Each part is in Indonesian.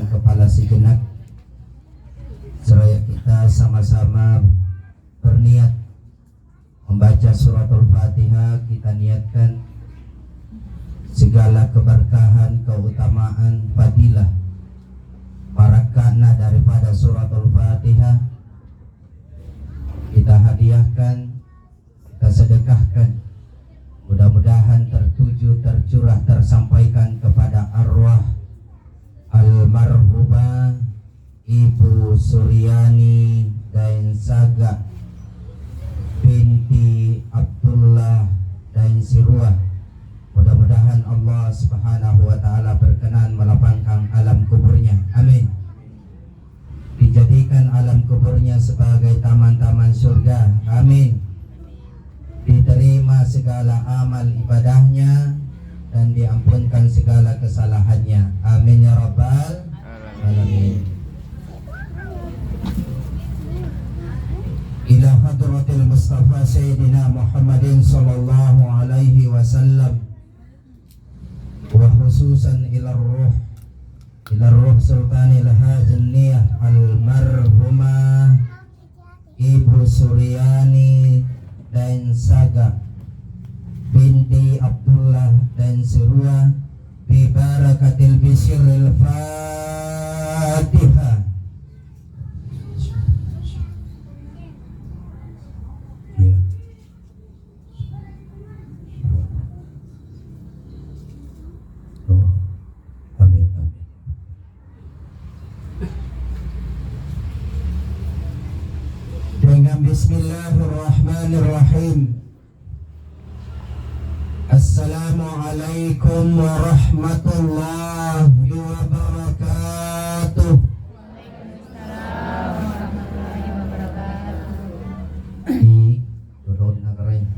dengan kepala sejenak, seraya kita sama-sama berniat membaca suratul Fatihah. Kita niatkan segala keberkahan, keutamaan, fadilah, barakahna daripada suratul Fatihah kita hadiahkan, kita sedekahkan. Mudah-mudahan tertuju, tercurah, tersampaikan kepada arwah almarhumah Ibu Suryani Daensaga binti Abdullah Daensirua. Mudah-mudahan Allah Subhanahu wa taala berkenan melapangkan alam kuburnya. Amin. Dijadikan alam kuburnya sebagai taman-taman surga. Amin. Diterima segala amal ibadahnya dan diampunkan segala kesalahannya. Amin ya rabbal alamin. Ila hadratil Mustafa Sayyidina Muhammadin sallallahu alaihi wasallam, wa khususan ila ruh sultanil hajanniyah almarhumah Ibu Suryani Daensaga binti Abdullah Daensirua bi barakatil bisyiril Fatihah. Bismillahirrahmanirrahim. Assalamualaikum warahmatullahi wabarakatuh. Waalaikumsalam warahmatullahi wabarakatuh. Dodon na ka rin.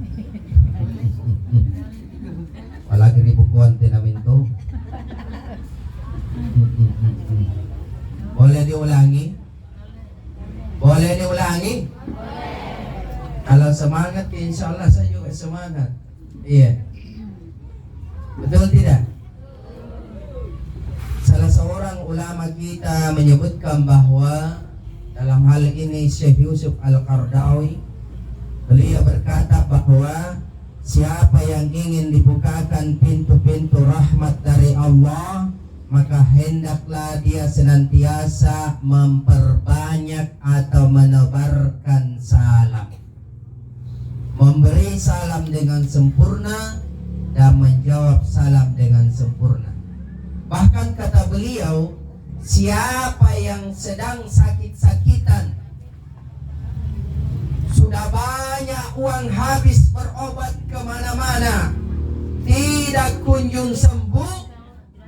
Palagi ribukuan tinamin to. Boleh diulangi? Boleh diulangi? Kalau semangat, insya Allah saya juga semangat. Iya, betul tidak? Salah seorang ulama kita menyebutkan bahwa dalam hal ini Syekh Yusuf Al-Qaradawi, beliau berkata bahwa siapa yang ingin dibukakan pintu-pintu rahmat dari Allah, maka hendaklah dia senantiasa memperbanyak atau menebarkan salam, memberi salam dengan sempurna dan menjawab salam dengan sempurna. Bahkan kata beliau, siapa yang sedang sakit-sakitan, sudah banyak uang habis berobat kemana-mana, tidak kunjung sembuh,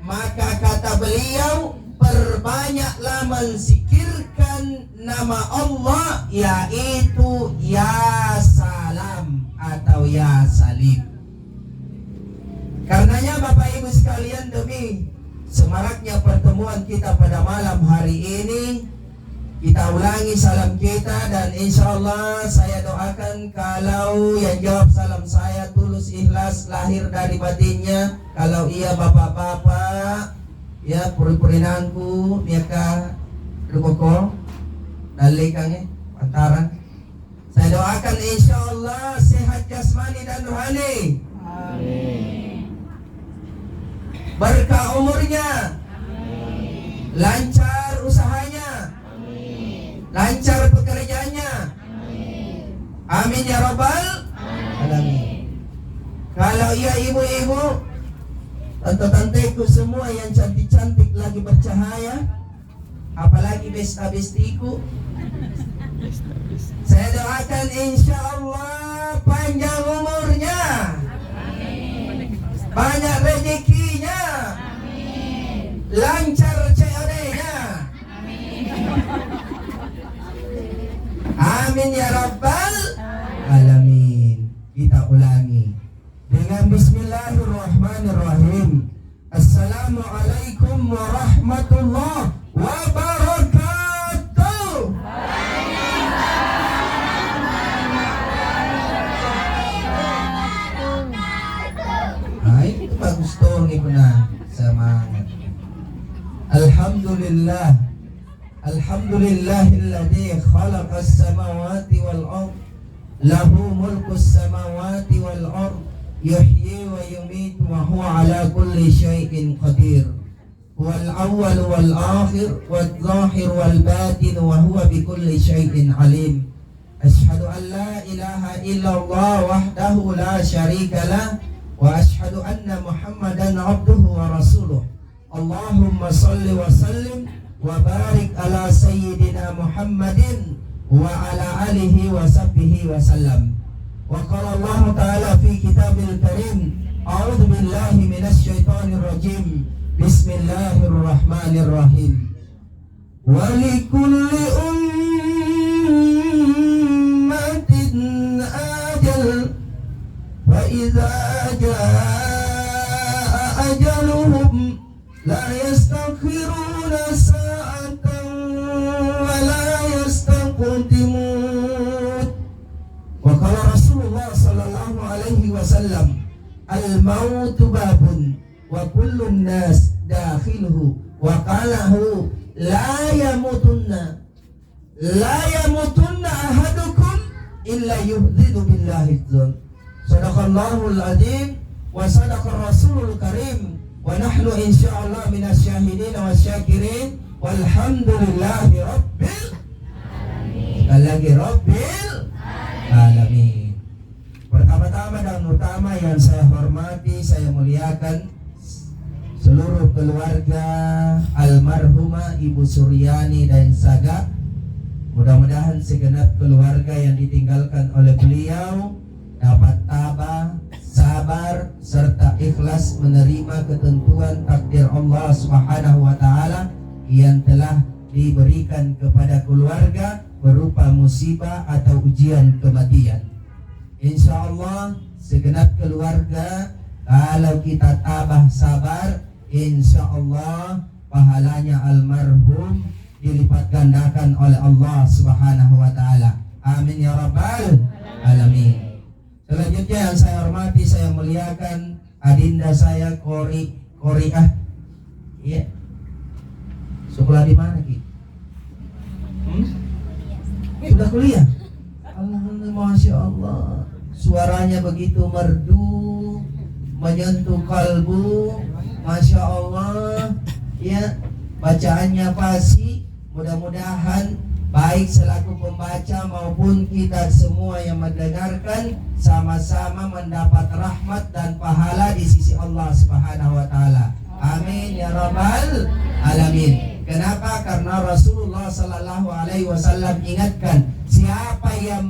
maka kata beliau, perbanyaklah menzikirkan nama Allah, yaitu Ya Salam atau Ya Salim. Karenanya Bapak Ibu sekalian, demi semaraknya pertemuan kita pada malam hari ini, kita ulangi salam kita, dan insya Allah saya doakan kalau yang jawab salam saya tulus ikhlas lahir dari batinnya. Kalau iya bapak-bapak, ya puri-purinanku mereka rukoko dalikangnya pantaran. Saya doakan insya Allah sehat jasmani dan rohani. Amin. Berkah umurnya. Amin. Lancar usahanya. Amin. Lancar pekerjaannya. Amin. Amin ya rabbal alamin. Kalau iya ibu-ibu, tante-tanteku semua yang cantik-cantik lagi bercahaya, apalagi besta-bestiku, saya doakan insya Allah panjang umurnya, banyak rezekinya, lancar COD-nya. Amin ya rabbal alamin. Kita ulangi dengan Bismillahirrahmanirrahim. Assalamualaikum warahmatullahi wabarakatuh. Bagus tuh nih benar, semangat. Alhamdulillah. Alhamdulillahilladzi khalaqas samawati wal ard. Lahu mulkus samawati wal ard. Yuhyi wa yumitu wa huwa ala kulli syai'in qadir. Wal awwal wal akhir wal zahir wal batin wa huwa bikulli syai'in alim. Ashhadu an la ilaha illallah wahdahu la syarika lah wa ashhadu anna Muhammadan abduhu wa rasuluh. Allahumma salli wa sallim wa barik ala sayyidina Muhammadin wa ala alihi wa sahbihi wa sallam. Wa qala Allah ta'ala fi kitabil karim, a'udzu billahi minasy syaithanir rajim. Bismillahirrahmanirrahim. Wa likulli ummatin ajal fa idza jaa ajaluhum la yastakhiruna sa'atan wa la yastaqdimun. Wa qala Rasulullah sallallahu alaihi wasallam, al-mautu babun wa kullun nas dakhiluhu wa qalahu la yamutunna ahadukum illa yuhdhidu billahi dzan. Sadaqallahul azim wa sadaqar rasulul karim. Wa nahnu insyaallah minasyahidin wa syakirin walhamdulillahi rabbil alamin. Sekali lagi rabbil alamin. Pertama-tama dan utama yang saya hormati, saya muliakan seluruh keluarga almarhumah Ibu Suryani dan Saga. Mudah-mudahan segenap keluarga yang ditinggalkan oleh beliau dapat tabah, sabar, serta ikhlas menerima ketentuan takdir Allah Subhanahu wa ta'ala yang telah diberikan kepada keluarga berupa musibah atau ujian kematian. Insya Allah segenap keluarga kalau kita tabah sabar, insya Allah pahalanya almarhum dilipat gandakan oleh Allah Subhanahu wa ta'ala. Amin ya rabbal alamin. Selanjutnya yang saya hormati, saya muliakan adinda saya Koriah. Iya. Sekolah di mana, Ki? Sudah kuliah? Alhamdulillah, Masya Allah. Suaranya begitu merdu, menyentuh kalbu. Masya Allah. Ya, bacaannya fasih. Mudah-mudahan baik selaku pembaca maupun kita semua yang mendengarkan sama-sama mendapat rahmat dan pahala di sisi Allah Subhanahu wa ta'ala. Amin ya rabbal alamin. Kenapa? Karena Rasulullah sallallahu alaihi wasallam ingatkan, siapa yang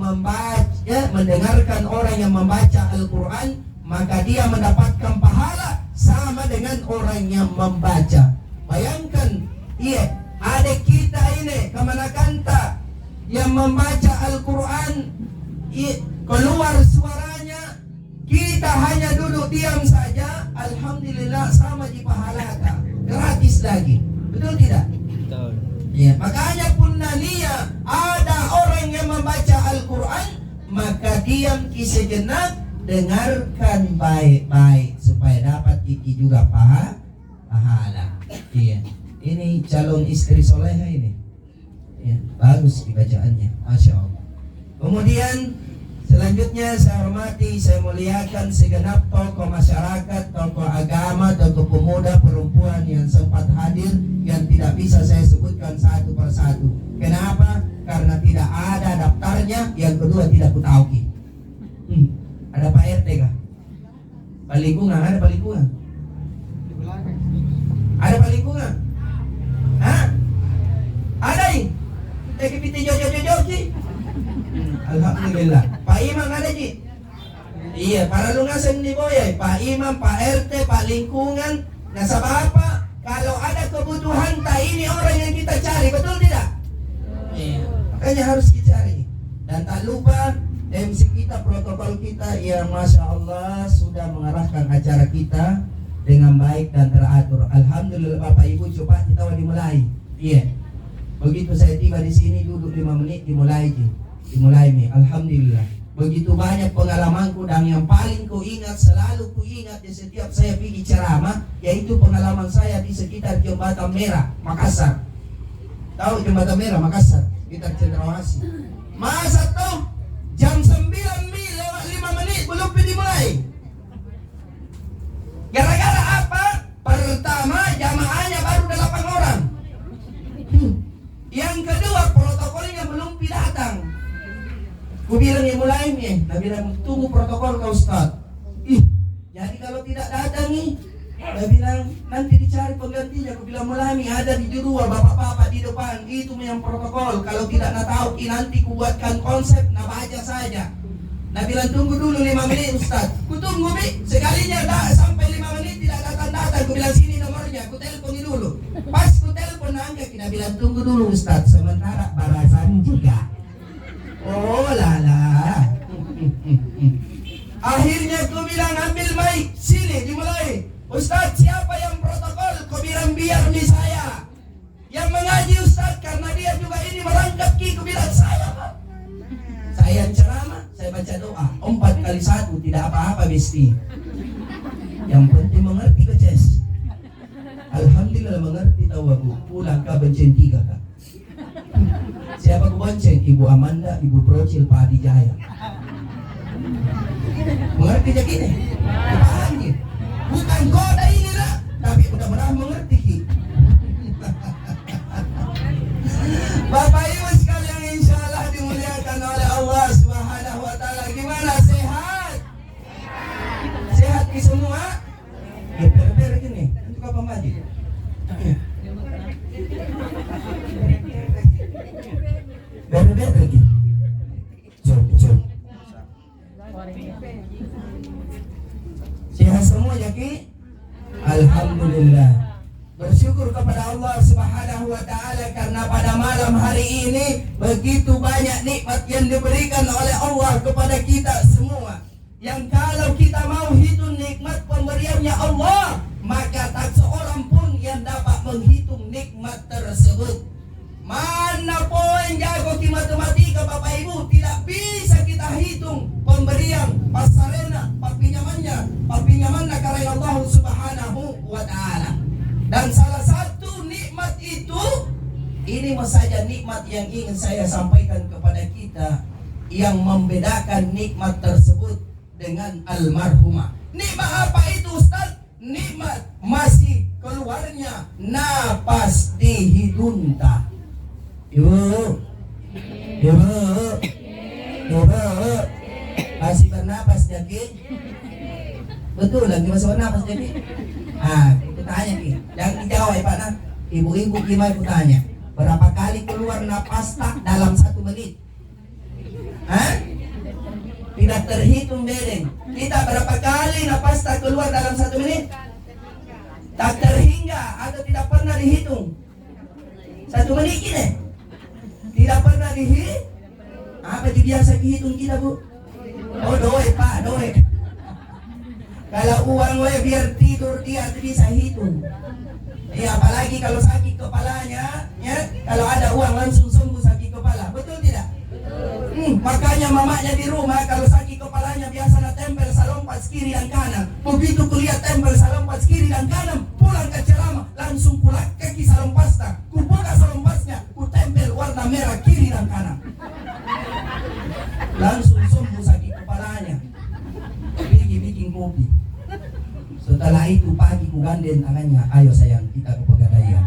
mendengarkan orang yang membaca Al-Quran, maka dia mendapatkan pahala sama dengan orang yang membaca. Bayangkan, iya, adik kita ini kemana kanta yang membaca Al-Quran, keluar suaranya, kita hanya duduk diam saja, alhamdulillah sama di pahala, gratis lagi, betul tidak? Betul. Ya, makanya punania ada orang yang membaca Al-Quran, maka diam sejenak, dengarkan baik-baik supaya dapat iki juga pahala. Iya. Ini calon istri soleha ini. Ya, bagus dibacaannya, Masya Allah. Kemudian selanjutnya saya hormati, saya muliakan segenap tokoh masyarakat, tokoh agama, tokoh pemuda, perempuan yang sempat hadir, yang tidak bisa saya sebutkan satu persatu. Kenapa? Karena tidak ada daftarnya. Yang kedua, tidak kutahuki. Ada Pak RT kah? Pak Lingkungan, ada Pak Lingkungan? Ada Pak Lingkungan? Hah? Ada ini? Kita jauh-jauh Ji. Alhamdulillah. Pak Imam ada Ji? Iya, para lungasan di boya. Pak Imam, Pak RT, Pak Lingkungan. Nah, apa? Kalau ada kebutuhan, tak ini orang yang kita cari, betul tidak? Iya. Makanya harus dicari. Dan tak lupa MC kita, protokol kita yang Masya Allah sudah mengarahkan acara kita dengan baik dan teratur. Alhamdulillah Bapak Ibu, coba kita dimulai. Iya. Begitu saya tiba di sini duduk 5 menit dimulai nih. Alhamdulillah. Begitu banyak pengalamanku dan yang paling kuingat, selalu kuingat di setiap saya pergi ceramah, yaitu pengalaman saya di sekitar Jembatan Merah, Makassar. Tahu Jembatan Merah, Makassar, sekitar Cendrawasih. Masa tuh jam 9 lewat 5 menit belum dimulai. Gara-gara apa? Pertama, jamaahnya baru 8 orang. Yang kedua, protokolnya belum datang. Ku bilang yang mulai nih, Nabi bilang tunggu protokol kau Ustaz. Jadi kalau tidak datang nih, Nabi bilang nanti dicari penggantinya. Ku bilang mulai ada di dua bapak-bapak di depan, itu yang protokol. Kalau tidak nak tahu nanti ku buatkan konsep, nak baca saja. Nabi bilang tunggu dulu 5 menit Ustaz. Ku tunggu bi, sekalinya sampai 5 menit tidak datang. Ku bilang sini nomornya, ku teleponi dulu. Pas ku telepon angkat, Nabi bilang tunggu dulu Ustaz. Sementara barasan juga. Oh lala. Akhirnya ku bilang ambil mic, sini dimulai. Ustaz siapa yang protokol? Ku bilang biar nih saya. Yang mengaji Ustaz karena dia juga ini merangkap ki. Ku bilang saya Pak. Saya ceramah, saya baca doa 4 kali 1 tidak apa-apa besti. Yang penting mengerti beces. Alhamdulillah mengerti tahu aku. Pulang ke bencen 3 Kak. Siapa ku bonceng? Ibu Amanda, Ibu Procil, Pak Adi Jaya. Mengerti aja gini? Paham ni? Bukan koda ini lah, tapi mudah-mudahan mengerti ki. Bapak Ibu sekalian insyaallah dimuliakan oleh Allah Subhanahu wa taala. Gimana sehat? Sehat ki semua? Ber gini. Untuk apa maju? Ber lagi. Jom. Sehat semua ya ki? Alhamdulillah. Bersyukur kepada Allah Subhanahu wa taala karena pada malam hari ini begitu banyak nikmat yang diberikan oleh Allah kepada kita semua. Yang kalau kita mau hitung nikmat pemberiannya Allah, maka tak seorang pun yang dapat menghitung nikmat tersebut. Mana poin jago di matematika Bapak Ibu, tidak bisa kita hitung pemberian pasarena, papinyamannya karena Allah Subhanahu wa taala. Dan salah satu nikmat itu, ini saja nikmat yang ingin saya sampaikan kepada kita, yang membedakan nikmat tersebut dengan almarhumah. Nikmat apa itu Ustaz? Nikmat masih keluarnya napas di hidungta. Ibu masih bernapas jadi? Betul lagi masih bernapas jadi? Aku tanya ki, jangan dijawab Pak Nak. Ibu-ibu gimana aku tanya? Berapa kali keluar napas tak dalam 1 menit? Tidak terhitung bedeng. Kita berapa kali napas tak keluar dalam 1 menit? Tak terhingga atau tidak pernah dihitung? 1 menit gini? Tidak pernah dihitung? Apa itu biasa dihitung kita Bu? Oh doe Pak, doe. Kalau uang biar tidur dia bisa hitung. Ya apalagi kalau sakit kepalanya, ya kalau ada uang langsung sembuh sakit kepala, betul tidak? Makanya mamanya di rumah kalau sakit kepalanya biasa tempel salompas kiri dan kanan. Begitu kulihat tempel salompas kiri dan kanan, pulang ke ceramah langsung pulang kaki salompasnya, ku buka salompasnya, ku tempel warna merah kiri dan kanan. Langsung sembuh sakit kepalanya. Bikin kopi. Setelah itu pagi ku gandeng tangannya, ayo sayang kita ke pegadaian.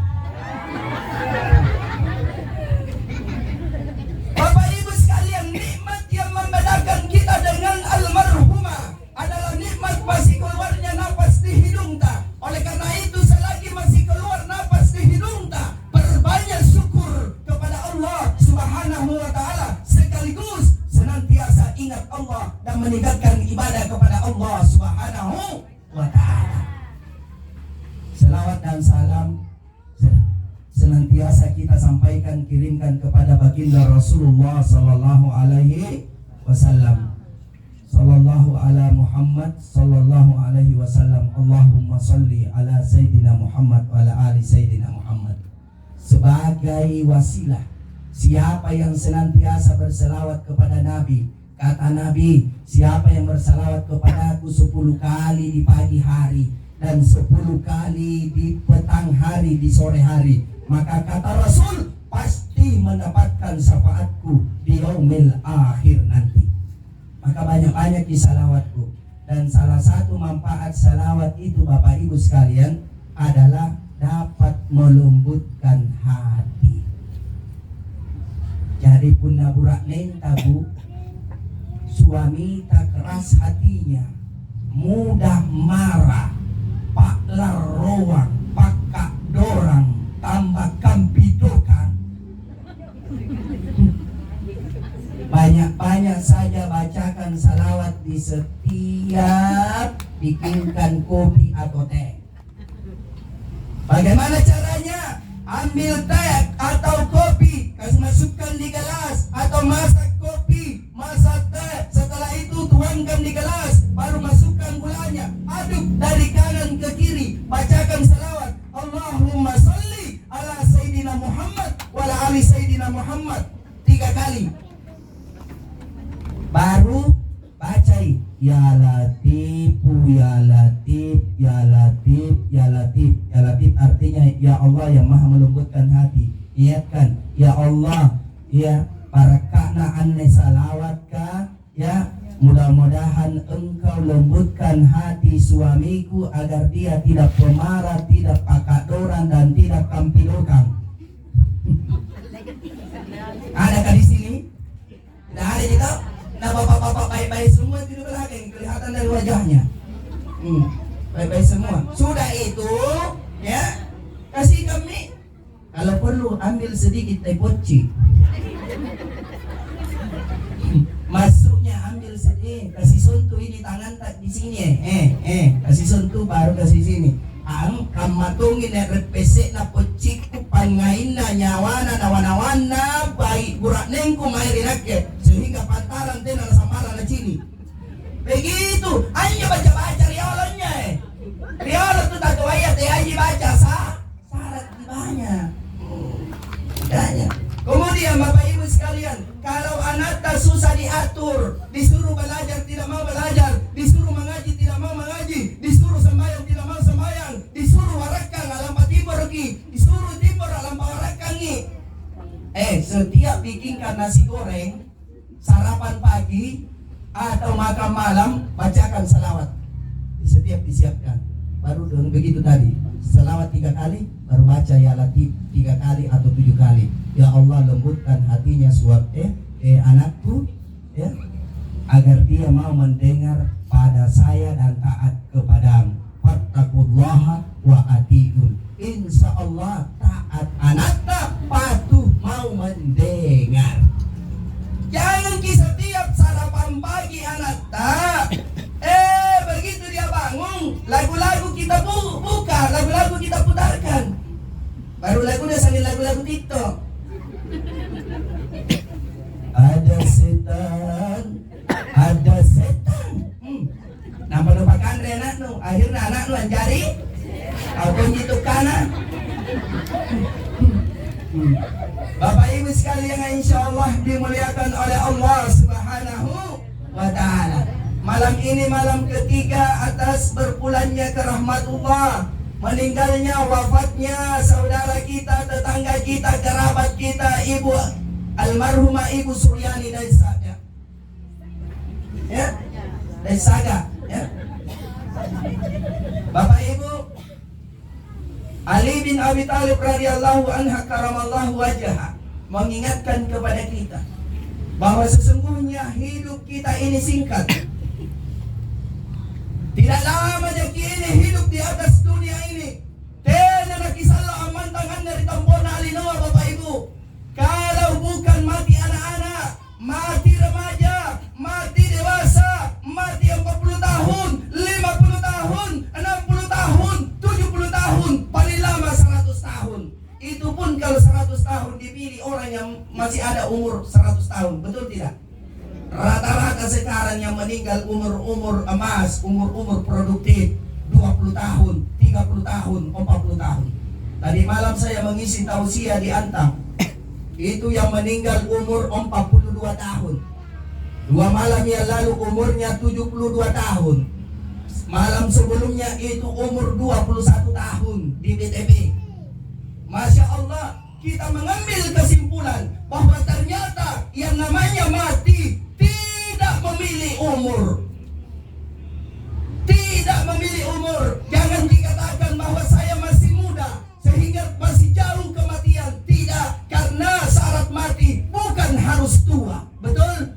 Bapak Ibu sekalian, nikmat yang membedakan kita dengan almarhumah adalah nikmat masih keluarnya napas di hidung tak. Oleh karena itu selagi masih keluar napas di hidung tak, berbanyak syukur kepada Allah Subhanahu wa taala, sekaligus senantiasa ingat Allah dan meningkatkan ibadah kepada Allah Subhanahu wa ta'ala. Selawat dan salam senantiasa kita sampaikan, kirimkan kepada baginda Rasulullah sallallahu alaihi wasallam. Sallallahu ala Muhammad sallallahu alaihi wasallam. Allahumma salli ala Sayyidina Muhammad wa ala ali Sayyidina Muhammad. Sebagai wasilah, siapa yang senantiasa berselawat kepada Nabi, Kata Nabi, siapa yang bersalawat kepadaku 10 kali di pagi hari dan 10 kali di petang hari, di sore hari, maka kata Rasul, pasti mendapatkan syafaatku di yaumil akhir nanti. Maka banyak-banyak di salawatku. Dan salah satu manfaat salawat itu Bapak Ibu sekalian adalah dapat melembutkan hati. Jadi pun naburak neng tabu, suami tak keras hatinya, mudah marah, pak larowang, pakak dorang, tambah kampidokan. Banyak-banyak saja bacakan salawat di setiap bikinkan kopi atau teh. Bagaimana caranya? Ambil teh atau kopi, kasih masukkan di gelas, atau masak kopi, masak teh. Setelah itu tuangkan di gelas, baru masukkan gulanya. Aduk dari kanan ke kiri, bacakan salawat. Allahumma salli ala Sayyidina Muhammad wa ala ali Sayyidina Muhammad 3 kali. Baru bacai ya Latifu ya Latif ya Latif ya Latif. Ya Latif artinya ya Allah yang maha melembutkan hati. Ingatkan ya Allah ya barakana anne salawatka ya, mudah-mudahan engkau lembutkan hati suamiku agar dia tidak pemarah, tidak pakadoran dan tidak kampidokang. Adakah di sini? Tidak ada gitu? Nah bapak-bapak baik-baik semua di belakang kelihatan dari wajahnya. Baik-baik semua. Sudah itu ya, kasih kami kalau perlu ambil sedikit teh poci. Masuknya ambil sedikit, kasih sentuh ini tangan tak di sini. Kasih sentuh baru kasih sini. Ang kamatungin na repese na poci ku pangain na nyawana na wanawana baik burak nengku mairinak sehingga pantaran tena na samara na sini. Begitu, ayo baca-baca riolonnya. Riolon tu tak kawaya teh ayo baca syarat banyak. Banyak. Kemudian Bapak Ibu sekalian, kalau anak tak susah diatur, disuruh belajar tidak mau belajar, disuruh mengaji tidak mau mengaji, disuruh sembahyang tidak mau sembahyang, disuruh warakang alam timur ki, disuruh timur alam warakangi. Setiap bikinkan nasi goreng, sarapan pagi atau makan malam, bacakan salawat. Setiap disiapkan. Baru dengan begitu tadi, salawat 3 kali, baru baca ya Latif 3 kali atau 7 kali. Ya Allah lembutkan hatinya anakku ya, agar dia mau mendengar pada saya dan taat kepadamu. Fattaqullaha wa atiun. Insya Allah taat anaknya, patuh mau mendengar. Jangan setiap sarapan pagi anaknya begitu dia bangun, lagu-lagu kita buka, lagu-lagu kita putarkan. Baru lagunya sambil lagu-lagu TikTok. Ada setan, ada setan. Nampak lupakan anak nu, akhirnya anak nu anjari, kau gitu kanan. Bapak Ibu sekalian yang insya Allah dimuliakan oleh Allah Subhanahu wa Ta'ala. Malam ini malam ketiga atas berpulangnya ke rahmatullah, meninggalnya wafatnya saudara kita, tetangga kita, kerabat kita, Ibu almarhumah Ibu Suryani dari Saga. Ya, dari Saga. Ya. Bapak Ibu, Ali bin Abi Thalib radhiyallahu anhu karamallahu wajhaha mengingatkan kepada kita bahwa sesungguhnya hidup kita ini singkat. Tidak lama jaki ini hidup di atas dunia ini. Tena nakisala aman tangan dari tampona alinoa Bapak Ibu. Kalau bukan mati anak-anak, mati remaja, mati dewasa, mati 40 tahun, 50 tahun, 60 tahun, 70 tahun, paling lama 100 tahun. Itu pun kalau 100 tahun dipilih orang yang masih ada umur 100 tahun, betul tidak? Rata-rata sekarang yang meninggal umur emas, umur produktif 20 tahun, 30 tahun, 40 tahun. Tadi malam saya mengisi tausiah di Antang. Itu yang meninggal umur 42 tahun. 2 malam yang lalu umurnya 72 tahun. Malam sebelumnya itu umur 21 tahun di BTP. Masya Allah, kita mengambil kesimpulan bahwa ternyata yang namanya mati tidak memilih umur. Tidak memilih umur. Jangan dikatakan bahwa saya masih muda sehingga masih jauh kematian. Tidak, karena syarat mati bukan harus tua. Betul?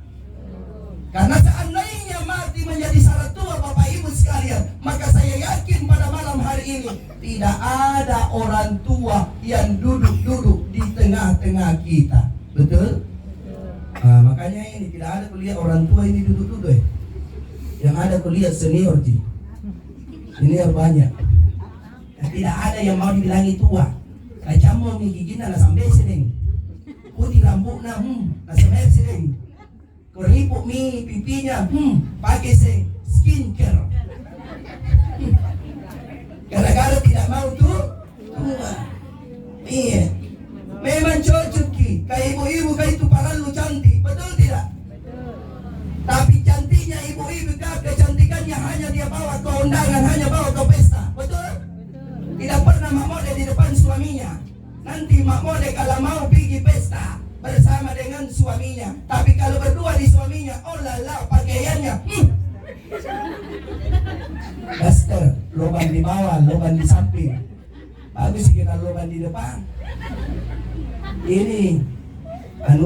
Karena seandainya mati menjadi syarat tua Bapak Ibu sekalian, maka saya yakin pada malam hari ini tidak ada orang tua yang duduk-duduk di tengah-tengah kita. Betul? Nah, makanya ini tidak ada kuliah orang tua ini duduk-duduk. Yang ada kuliah senior sih. Senior banyak. Dan tidak ada yang mau dibilangi tua. Kayak mau gigina lah sampai sering. Putih rambutnya lah sampai sering. Keripuk mi pipinya pakai skincare. Gara-gara tidak mau tua. Iya. Memang cocok ki. Kayak ibu-ibu kayak itu paralu cantik. Betul tidak? Tapi cantiknya ibu-ibu kecantikannya hanya dia bawa ke undangan, hanya bawa ke pesta. Betul? Tidak pernah mak mode di depan suaminya. Nanti mak mode kalau mau pergi pesta bersama dengan suaminya. Tapi kalau berdua di suaminya, oh lala pakaiannya daster, lubang di bawah, lubang di samping. Bagus sih kita lubang di depan. Ini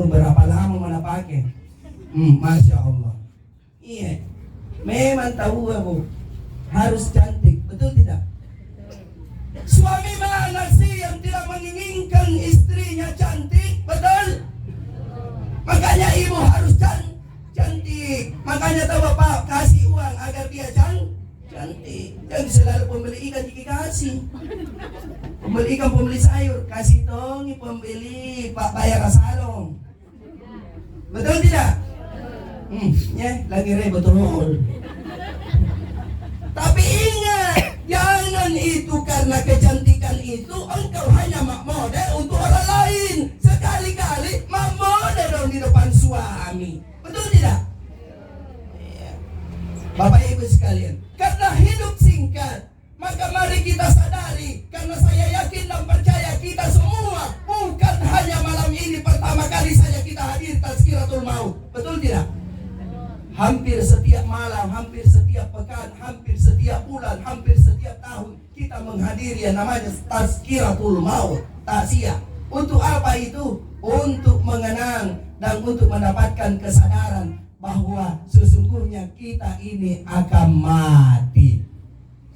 berapa lama mana pakai? Masya Allah. Iya. Memang tahu Bu, harus cantik, betul tidak? Suami mana sih yang tidak menginginkan istrinya cantik, betul? Makanya ibu harus cantik. Makanya tahu Bapak kasih uang agar dia cantik. Jangan selalu pembeli ikan dikasih. Pembeli ikan, pembeli sayur, kasih dong pembeli Pak bayar salong. Betul tidak? Ya, lagi betul. Tapi ingat, jangan itu karena kecantikan itu engkau hanya mak mode untuk orang lain. Sekali-kali mak mode dong di depan suami. Betul tidak? Bapak Ibu sekalian, karena hidup singkat, maka mari kita sadari, karena saya yakin dan percaya kita semua bukan hanya malam ini pertama kali saja kita hadir tazkiratul maut. Betul tidak? Hampir setiap malam, hampir setiap pekan, hampir setiap bulan, hampir setiap tahun kita menghadiri yang namanya tazkiratul maut, takziah. Untuk apa itu? Untuk mengenang dan untuk mendapatkan kesadaran bahwa sesungguhnya kita ini akan mati.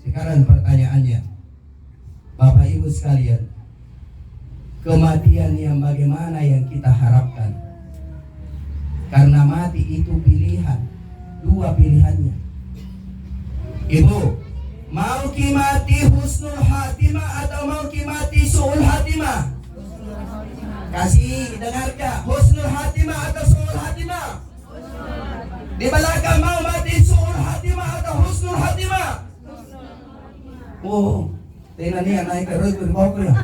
Sekarang pertanyaannya, Bapak Ibu sekalian, kematian yang bagaimana yang kita harapkan? Karena mati itu pilihan, 2 pilihannya. Ibu, mau ki mati husnul khatimah atau mau ki mati su'ul khatimah? Kasih dengarkan, husnul khatimah atau su'ul khatimah? Di belakang mau mati su'ul khatimah atau husnul khatimah? Oh, tinggal ni naik terus berbau ya.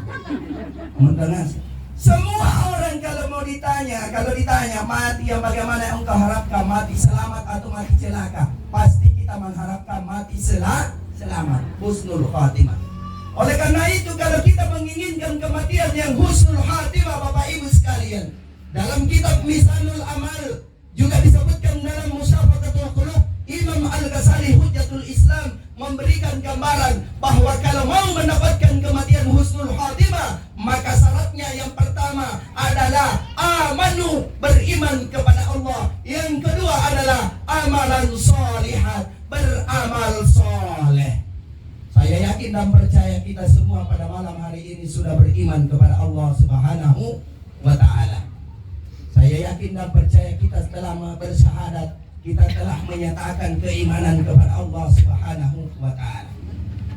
Semua orang kalau ditanya mati yang bagaimana yang engkau harapkan, mati selamat atau mati celaka, pasti kita mengharapkan mati selamat, husnul khatimah. Oleh karena itu kalau kita menginginkan kematian yang husnul khatimah, Bapak Ibu sekalian, dalam kitab Misanul Amal juga disebutkan dalam Musyafaqatul Qulub, Imam Al-Ghazali Hujjatul Islam memberikan gambaran bahwa kalau mau mendapatkan kematian husnul khatimah, maka syaratnya yang pertama adalah amanu, beriman kepada Allah. Yang kedua adalah amalan sholihat, beramal soleh. Saya yakin dan percaya kita semua pada malam hari ini sudah beriman kepada Allah Subhanahu wa ta'ala. Saya yakin dan percaya kita setelah bersyahadat, kita telah menyatakan keimanan kepada Allah Subhanahu wa ta'ala.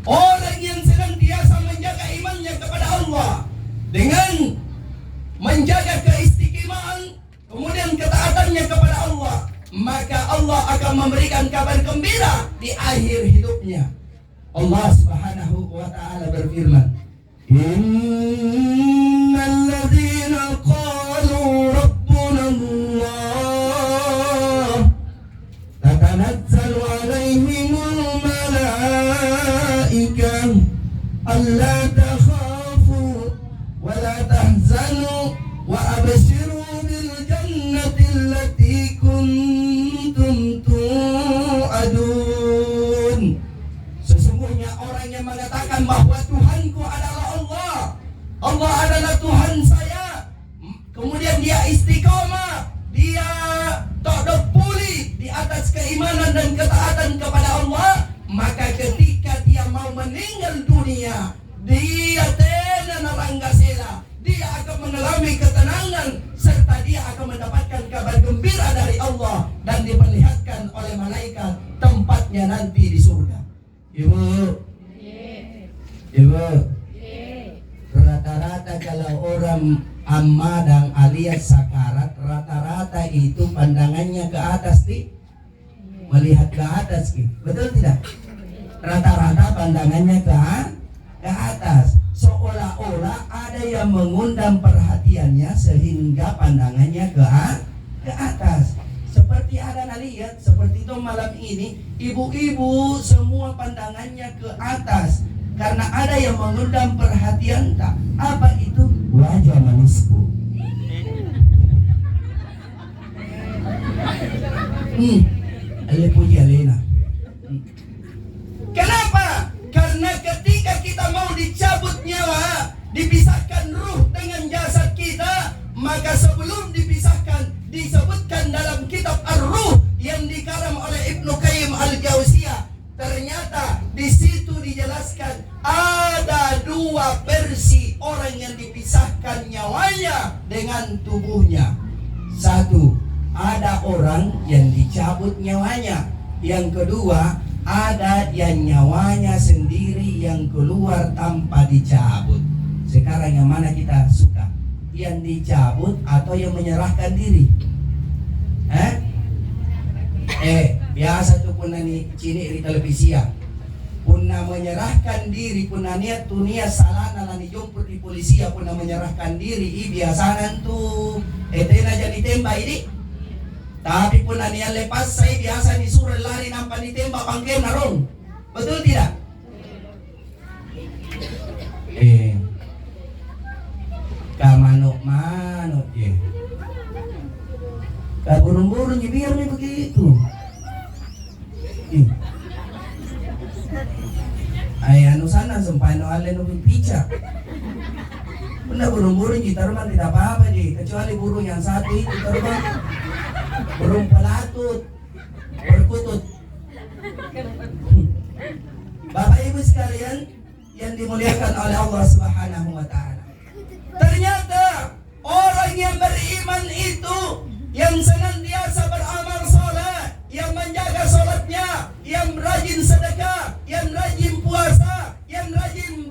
Orang yang senantiasa menjaga imannya kepada Allah dengan menjaga keistiqomahan, kemudian ketaatannya kepada Allah, maka Allah akan memberikan kabar gembira di akhir hidupnya. Allah Subhanahu wa ta'ala berfirman, innal ladzina qalu rabbuna Allah alla takhafu wa la tahzanu wa abshiru bil jannati allati kuntum tu'adun. Sesungguhnya orang yang mengatakan bahwa Tuhanku adalah Allah, Allah adalah Tuhan saya, kemudian dia istiqomah, dia tak pulih di atas keimanan dan ketaatan kepada Allah, maka ketika dia mau meninggal dunia, dia tenan ranggasela, dia akan mengalami ketenangan serta dia akan mendapatkan kabar gembira dari Allah dan diperlihatkan oleh malaikat tempatnya nanti di surga. Ibu, ibu, rata-rata kalau orang amadang alias sakarat, rata-rata itu pandangannya ke atas nih, melihat ke atas nih, betul tidak? Rata-rata pandangannya ke atas, seolah-olah ada yang mengundang perhatiannya sehingga pandangannya ke atas. Seperti ada lihat, seperti itu malam ini, ibu-ibu semua pandangannya ke atas karena ada yang mengundang perhatian. Tak apa itu? Wajah manisku. Ale puji Alena. Kenapa? Karena ketika kita mau dicabut nyawa, dipisahkan ruh dengan jasad kita, maka sebelum dipisahkan disebutkan dalam kitab Ar-Ruh yang dikarang oleh Ibnu Qayyim Al-Jauziyah. Ternyata di situ dijelaskan ada dua versi orang yang dipisahkan nyawanya dengan tubuhnya. Satu, ada orang yang dicabut nyawanya. Yang kedua, ada yang nyawanya sendiri yang keluar tanpa dicabut. Sekarang yang mana kita suka? Yang dicabut atau yang menyerahkan diri? Biasa tuh punna ni cini di televisi ya. Punna menyerahkan diri, punna niat tu niat salah nala dijemput di polisi ya, punna menyerahkan diri biasanan tuh etena jadi tembak ini. Tapi punna niat lepas saya biasa disuruh lari nampak ditembak bangkem narong. Betul tidak? Kamanok-manok ya. Burung-burung biarnya begitu. Ay anu sana sampai no ale no pica. Benda burung-burung di terbang tidak apa-apa ji, kecuali burung yang satu itu terbang. Burung pelatut, berkutut. Bapak Ibu sekalian yang dimuliakan oleh Allah Subhanahu wa taala. Ternyata orang yang beriman itu yang senantiasa beramal saleh, yang menjaga salatnya, yang rajin sedekah, yang rajin puasa, yang rajin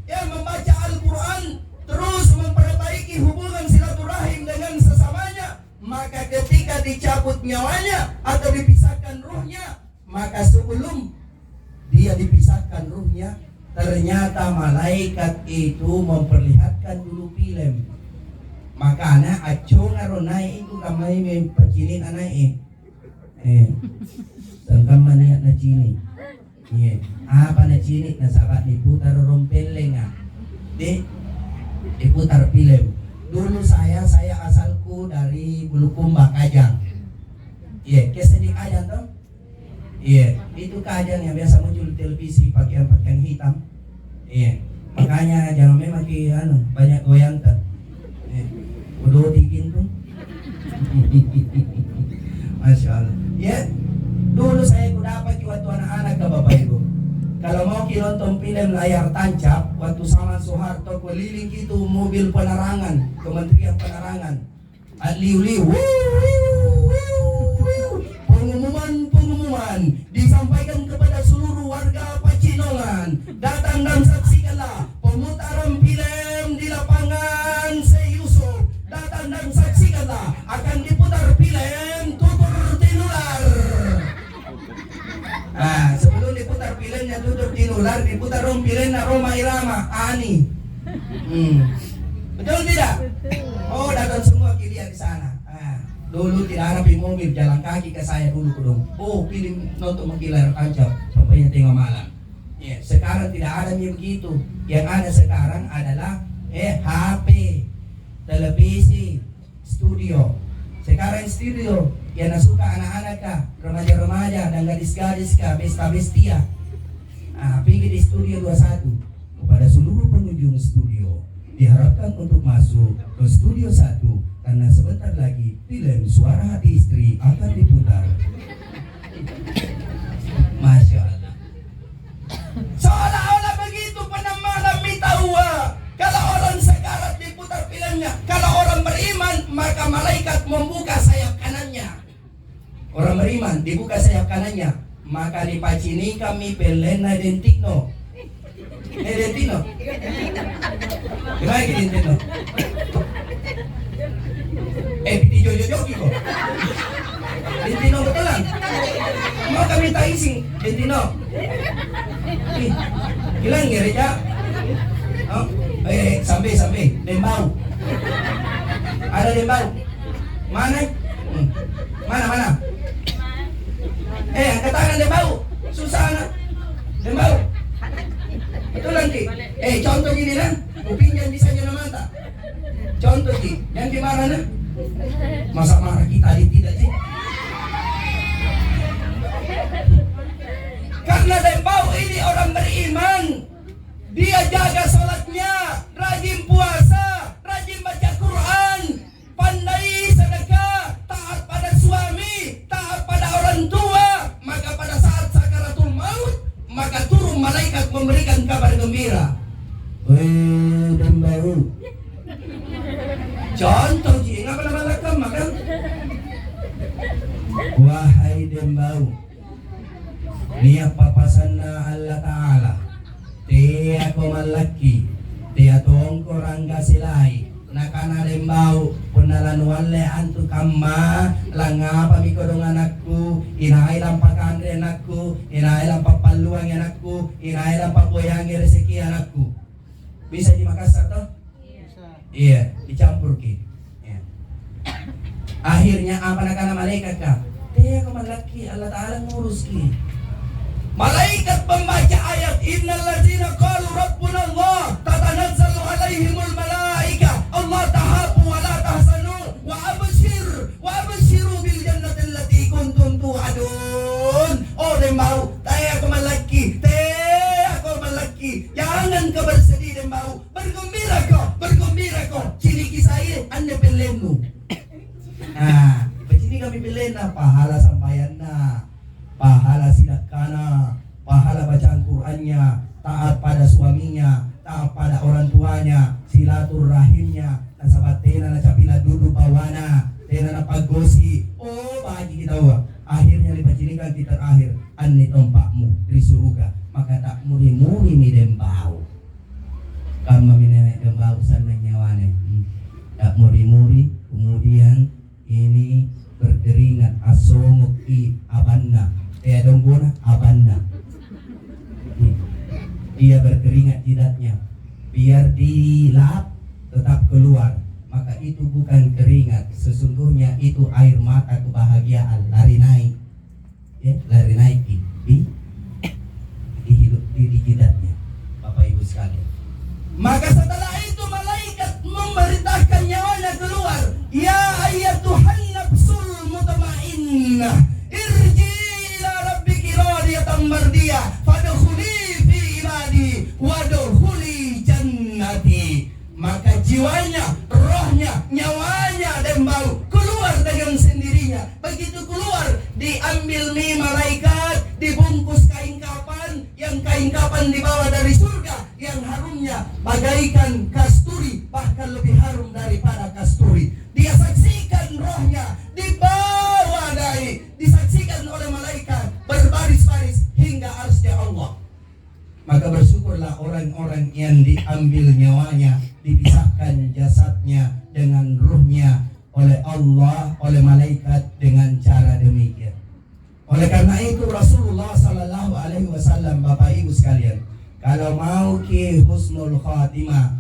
yang membaca Al-Quran, terus memperbaiki hubungan silaturahim dengan sesamanya, maka ketika dicabut nyawanya atau dipisahkan ruhnya, maka sebelum dia dipisahkan ruhnya, ternyata malaikat itu memperlihatkan dulu film. Makanya acung aronai itu kamai mempacinin anai tengkam maniak na cini. Apa na cini na sabat diputar rompeleng diputar film. Dulu saya asalku dari Bulukumba Kajang. Kisah di Kajang toh? Itu Kajang yang biasa muncul di televisi pakaian-pakaian hitam. Makanya jangan memang banyak goyang kan. Udah bikin tuh. Masya Allah. Dulu saya dapat waktu anak-anak ke Bapak Ibu. Kalau mau nonton film layar tancap, waktu sama Soeharto keliling itu mobil penerangan, Kementerian Penerangan. Liu-liu, pengumuman disampaikan kepada seluruh warga Pacinongan. Datang dan saksikanlah pemutaran film di lapangan Seyusuf. Datang dan saksikanlah akan diputar film Tutur Tinular. Sebelum diputar filmnya Tutur Tinular, diputar filmnya Roma Irama Ani. Betul tidak? Oh, datang semua kalian di sana. Dulu tidak ada mobil, jalan kaki ke saya dulu dong. Oh, film nonton mengkilar tancap sampai tengah malam. Sekarang sekarang tidak ada yang begitu. Yang ada sekarang adalah HP, televisi, studio. Sekarang studio yang suka anak-anak kah, remaja-remaja dan gadis-gadis kah, bestia-bestia. Pergi di studio 21. Kepada seluruh pengunjung studio diharapkan untuk masuk ke studio 1 karena sebentar lagi film Suara Hati Istri akan diputar. Masya Allah. Seolah-olah begitu penamalan mitawa. Kalau orang sekarat diputar filmnya. Kalau orang beriman maka malaikat membuka sayap kanannya. Orang beriman dibuka sayap kanannya. Maka dipacini kami pelena dentikno. Dentino. Gimana ke dentino? Piti jojo-jojo kok. Dentino betulan. Mau kami taising dentino. Hilang gereja. Oh, sampai dembau. Ada dembau. Mana? Mana? Angkat tangan dembau. Susah anak. Dembau. Betul nanti. Contoh gini lah. Kupingnya bisa nyala mata. Contoh Ki. Yang gimana nah? Masa marah kita tidak sih? Karena dembau ini orang beriman. Dia jaga sholatnya, rajin puasa, rajin baca Quran, pandai sedekah, taat pada suami, taat pada orang tua. Maka pada saat sakaratul maut, maka turun malaikat memberikan kabar gembira. Dembau. Contoh ji, ngapa nama lakam makan? Wahai dembau, niat papasanna Allah Ta'ala. Tia ko malaki, tia tongko rangga silai. Nakana dembau, punalan wale antu kama, langapa mikodong anakku, inailang pakandre anakku, inailang papaluang anakku, inailang papoyangi rezeki anakku. Bisa di Makassar toh? Iya, dicampur Ki. Ya. Akhirnya apa nakana malaikat kah? Tia ko malaki, Allah Ta'ala ngurus Ki. Malaikat pembaca ayat innal ladzina qalu rabbuna Allah tatanazzalu alaihimul malaika Allah tahabu wa la tahzanu wa abshiru bil jannati allati kuntum tu'adun. Oh dembau, taya ko malaki, jangan kau bersedih dembau, bergembira kau. Ciri kisah anda pelenu. Nah, begini kami pelena pahala sampaianna. Pahala sidakana, pahala bacaan Qur'annya, taat pada suaminya, taat pada orang tuanya, silaturahimnya, nasabatena nacapila duduk bawana, tena napagosi. Oh, bagi kita wa. Akhirnya dipacinikan kita terakhir, anni tompakmu di surga, maka tak muri-muri mi dembau. Kama minene dembau sana nyawane. Tak muri-muri, kemudian ini berkeringat asomuk I abanna. Donggona abanna. Dia berkeringat jidatnya. Biar dilap tetap keluar. Maka itu bukan keringat. Sesungguhnya itu air mata kebahagiaan. Lari naik. Ya, lari naik di jidatnya. Bapak Ibu sekalian. Maka setelah itu malaikat memerintahkan nyawanya keluar. Ya ayyatuhan nafsul mutmainnah. Irji ila rabbiki radiyatan mardiyah. Fadkhuli fi ibadi wadkhuli jannati. Maka jiwanya, rohnya, nyawanya dembau keluar dengan sendirinya. Begitu keluar, diambil nih malaikat, dibungkus kain kapan, yang kain kapan dibawa dari surga, yang harumnya bagaikan kasturi, bahkan lebih harum daripada kasturi. Dia saksikan rohnya dibawa dari, disaksikan oleh malaikat berbaris-baris hingga arsy Allah. Maka bersyukurlah orang-orang yang diambil nyawanya, dipisahkan jasadnya dengan ruhnya oleh Allah, oleh malaikat dengan cara demikian. Oleh karena itu Rasulullah Sallallahu Alaihi Wasallam, Bapak Ibu sekalian, kalau mau ki husnul khatimah,